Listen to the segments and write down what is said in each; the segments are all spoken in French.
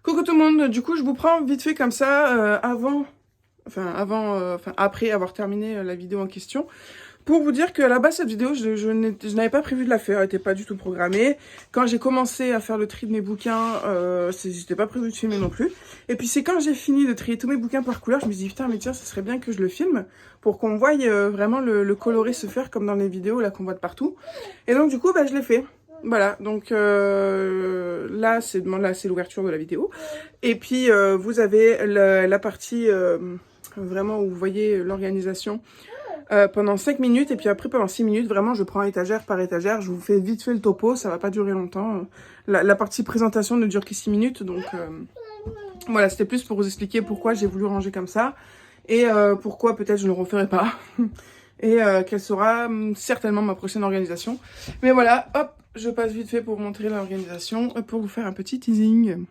Coucou tout le monde, du coup je vous prends vite fait comme ça après avoir terminé la vidéo en question pour vous dire qu'à la base cette vidéo je n'avais pas prévu de la faire, elle n'était pas du tout programmée. Quand j'ai commencé à faire le tri de mes bouquins, c'était pas prévu de filmer non plus. Et puis c'est quand j'ai fini de trier tous mes bouquins par couleur, je me suis dit putain mais tiens ça serait bien que je le filme pour qu'on voie vraiment le coloré se faire comme dans les vidéos là qu'on voit de partout. Et donc du coup bah, je l'ai fait. Voilà, donc là c'est l'ouverture de la vidéo. Et puis vous avez la partie vraiment où vous voyez l'organisation pendant 5 minutes. Et puis après pendant 6 minutes, vraiment je prends étagère par étagère. Je vous fais vite fait le topo, ça va pas durer longtemps. La partie présentation ne dure que 6 minutes. Donc voilà, c'était plus pour vous expliquer pourquoi j'ai voulu ranger comme ça. Et pourquoi peut-être je ne le referai pas. Et quelle sera certainement ma prochaine organisation. Mais voilà, hop, je passe vite fait pour vous montrer l'organisation, pour vous faire un petit teasing.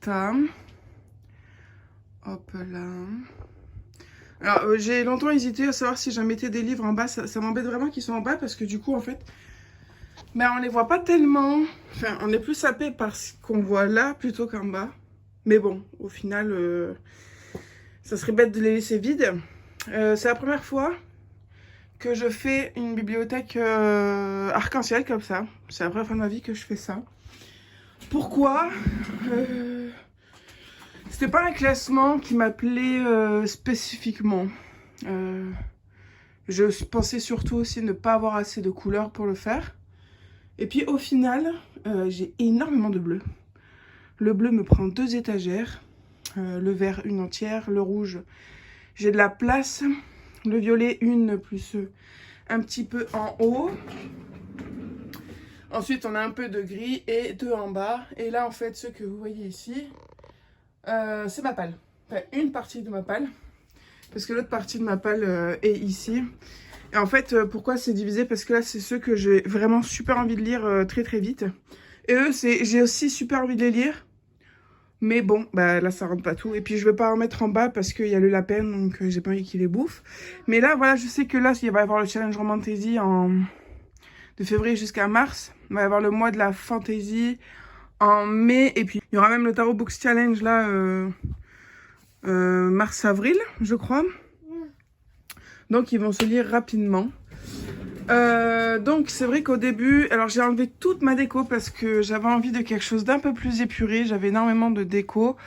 Martha. Hop là. Alors, j'ai longtemps hésité à savoir si je mettais des livres en bas. Ça m'embête vraiment qu'ils soient en bas parce que du coup, en fait, ben, on les voit pas tellement. Enfin, on est plus sapé par ce qu'on voit là plutôt qu'en bas. Mais bon, au final, ça serait bête de les laisser vides. C'est la première fois que je fais une bibliothèque arc-en-ciel comme ça. C'est la première fois de ma vie que je fais ça. Pourquoi C'était pas un classement qui m'appelait spécifiquement. Je pensais surtout aussi ne pas avoir assez de couleurs pour le faire. Et puis au final, j'ai énormément de bleu. Le bleu me prend 2 étagères. Le vert, une entière. Le rouge, j'ai de la place. Le violet, une plus un petit peu en haut. Ensuite, on a un peu de gris et 2 en bas. Et là, en fait, ce que vous voyez ici, c'est ma palle. Enfin, une partie de ma palle. Parce que l'autre partie de ma palle est ici. Et en fait, pourquoi c'est divisé? Parce que là, c'est ceux que j'ai vraiment super envie de lire très très vite. Et eux, j'ai aussi super envie de les lire. Mais bon, bah là, ça rentre pas tout. Et puis, je vais pas en mettre en bas parce qu'il y a le lapin, donc j'ai pas envie qu'il les bouffe. Mais là, voilà, je sais que là, il va y avoir le challenge Romantasy de février jusqu'à mars. Il va y avoir le mois de la fantasy en mai. Et puis, il y aura même le Tarot Books Challenge là, mars-avril, je crois. Donc, ils vont se lire rapidement. Donc, c'est vrai qu'au début, alors j'ai enlevé toute ma déco parce que j'avais envie de quelque chose d'un peu plus épuré. J'avais énormément de déco.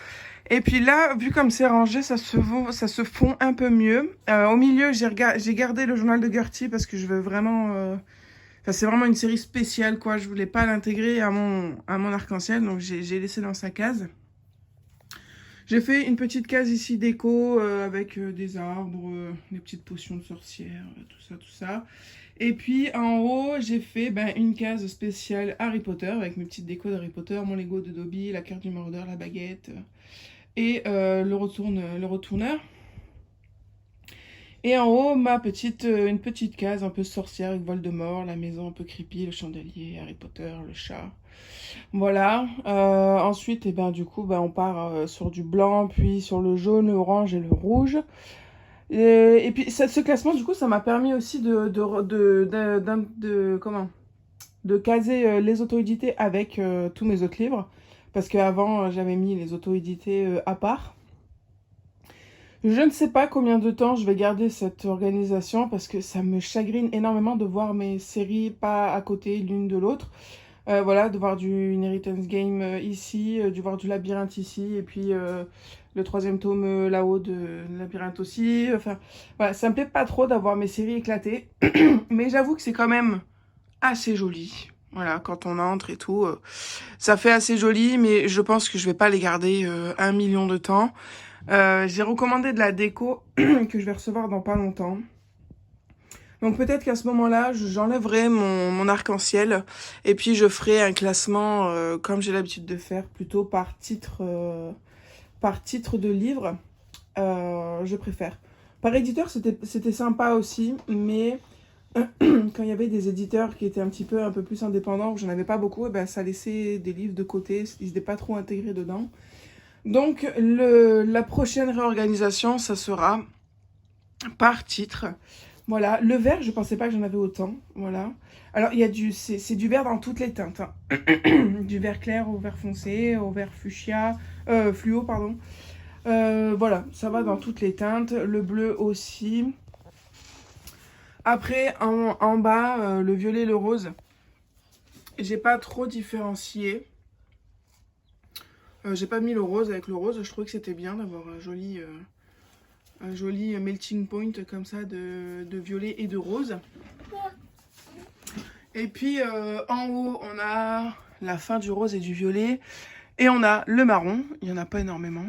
Et puis là, vu comme c'est rangé, ça se fond un peu mieux. Au milieu, j'ai gardé le journal de Gertie parce que je veux vraiment... Enfin, c'est vraiment une série spéciale, quoi. Je voulais pas l'intégrer à mon arc-en-ciel, donc j'ai laissé dans sa case. J'ai fait une petite case ici déco avec des arbres, des petites potions de sorcière, tout ça. Et puis en haut, j'ai fait une case spéciale Harry Potter avec mes petites décos d'Harry Potter, mon Lego de Dobby, la carte du mordeur, la baguette et le retourneur. Et en haut, une petite case un peu sorcière avec Voldemort, la maison un peu creepy, le chandelier, Harry Potter, le chat. Voilà. Ensuite, du coup, on part sur du blanc, puis sur le jaune, le orange et le rouge. Et puis, ce classement, du coup, ça m'a permis aussi de caser les auto-édités avec tous mes autres livres. Parce qu'avant, j'avais mis les auto-édités à part. Je ne sais pas combien de temps je vais garder cette organisation parce que ça me chagrine énormément de voir mes séries pas à côté l'une de l'autre. Voilà, de voir du Inheritance Game ici, de voir du Labyrinthe ici, et puis le 3e tome là-haut de Labyrinthe aussi. Enfin, voilà, ça me plaît pas trop d'avoir mes séries éclatées, mais j'avoue que c'est quand même assez joli. Voilà, quand on entre et tout, ça fait assez joli, mais je pense que je vais pas les garder 1 million de temps. J'ai recommandé de la déco que je vais recevoir dans pas longtemps. Donc peut-être qu'à ce moment-là, j'enlèverai mon arc-en-ciel et puis je ferai un classement comme j'ai l'habitude de faire, plutôt par titre de livre. Je préfère. Par éditeur, c'était sympa aussi, mais quand il y avait des éditeurs qui étaient un peu plus indépendants, où j'en avais pas beaucoup, ça laissait des livres de côté, ils n'étaient pas trop intégrés dedans. Donc la prochaine réorganisation, ça sera par titre. Voilà, le vert, je pensais pas que j'en avais autant. Voilà. Alors, c'est du vert dans toutes les teintes. Hein. Du vert clair au vert foncé, au vert fuchsia, fluo, pardon. Voilà, ça va dans toutes les teintes. Le bleu aussi. Après, en bas, le violet et le rose. J'ai pas trop différencié. J'ai pas mis le rose avec le rose. Je trouvais que c'était bien d'avoir un joli melting point comme ça de violet et de rose. Et puis en haut, on a la fin du rose et du violet. Et on a le marron. Il n'y en a pas énormément.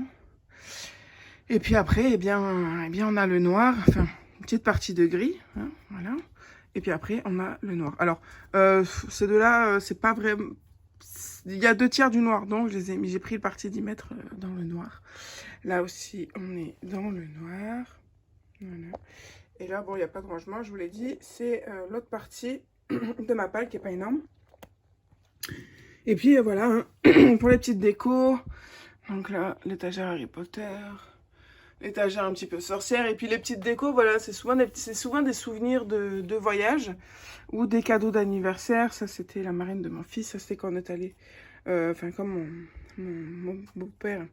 Et puis après, on a le noir. Enfin, une petite partie de gris. Hein, voilà. Et puis après, on a le noir. Alors, ces deux-là, c'est pas vrai. Il y a 2/3 du noir, donc j'ai pris le parti d'y mettre dans le noir. Là aussi, on est dans le noir. Voilà. Et là, bon, il n'y a pas de rangement, je vous l'ai dit. C'est l'autre partie de ma palle qui n'est pas énorme. Et puis, voilà, hein, pour les petites décos, Donc là, l'étagère Harry Potter, l'étagère un petit peu sorcière, et puis les petites décos, voilà, c'est souvent des souvenirs de voyage ou des cadeaux d'anniversaire. Ça, c'était la marraine de mon fils, ça c'était quand on est allé, enfin, quand mon beau-père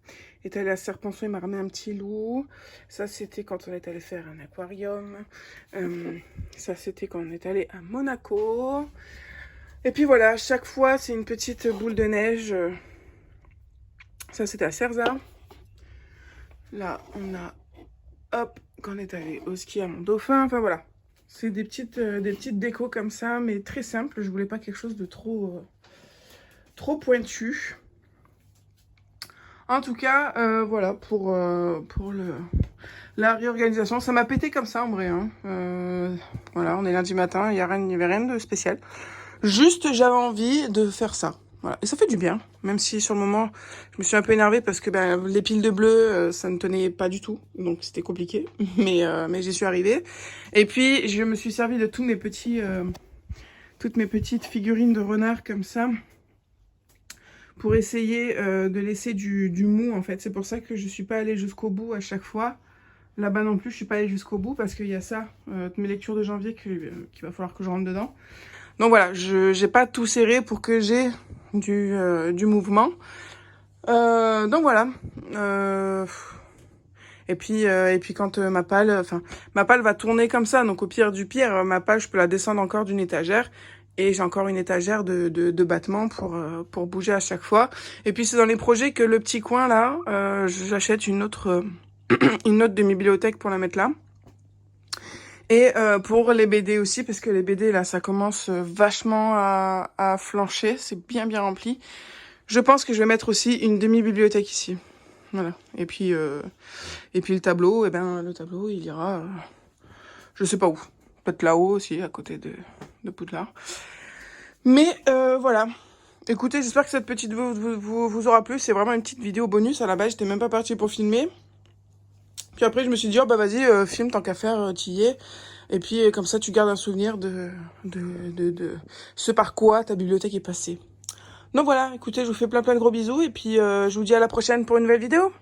est allé à Serpenson, il m'a ramené un petit loup. Ça, c'était quand on est allé faire un aquarium. Ça, c'était quand on est allé à Monaco. Et puis voilà, chaque fois, c'est une petite boule de neige. Ça, c'était à Cerza. Là, on a, hop, quand on est allé au ski à Mont-Dauphin. Enfin, voilà. C'est des petites décos comme ça, mais très simples. Je voulais pas quelque chose de trop pointu. En tout cas, voilà, pour la réorganisation. Ça m'a pété comme ça, en vrai. Hein. Voilà, on est lundi matin, il n'y avait rien de spécial. Juste, j'avais envie de faire ça. Voilà. Et ça fait du bien, même si sur le moment, je me suis un peu énervée parce que les piles de bleu, ça ne tenait pas du tout. Donc, c'était compliqué. Mais j'y suis arrivée. Et puis, je me suis servi de toutes mes petites figurines de renard comme ça pour essayer de laisser du mou, en fait. C'est pour ça que je suis pas allée jusqu'au bout à chaque fois. Là-bas non plus, je suis pas allée jusqu'au bout parce qu'il y a ça, mes lectures de janvier qu'il va falloir que je rentre dedans. Donc voilà, j'ai pas tout serré pour que j'ai du mouvement. Donc voilà. Et puis quand ma palle va tourner comme ça, donc au pire du pire, ma palle, je peux la descendre encore d'une étagère. Et j'ai encore une étagère de battements pour bouger à chaque fois. Et puis c'est dans les projets que le petit coin là, j'achète une autre demi-bibliothèque pour la mettre là. Et pour les BD aussi, parce que les BD là, ça commence vachement à flancher, c'est bien rempli. Je pense que je vais mettre aussi une demi-bibliothèque ici. Voilà. Et puis le tableau, le tableau, il ira, je sais pas où. Peut-être là-haut aussi, à côté de Poudlard. Mais voilà. Écoutez, j'espère que cette petite vous aura plu. C'est vraiment une petite vidéo bonus. À la base, j'étais même pas partie pour filmer. Puis après, je me suis dit, oh bah vas-y, filme tant qu'à faire, t'y y es. Et puis, comme ça, tu gardes un souvenir de ce par quoi ta bibliothèque est passée. Donc voilà, écoutez, je vous fais plein de gros bisous. Et puis, je vous dis à la prochaine pour une nouvelle vidéo.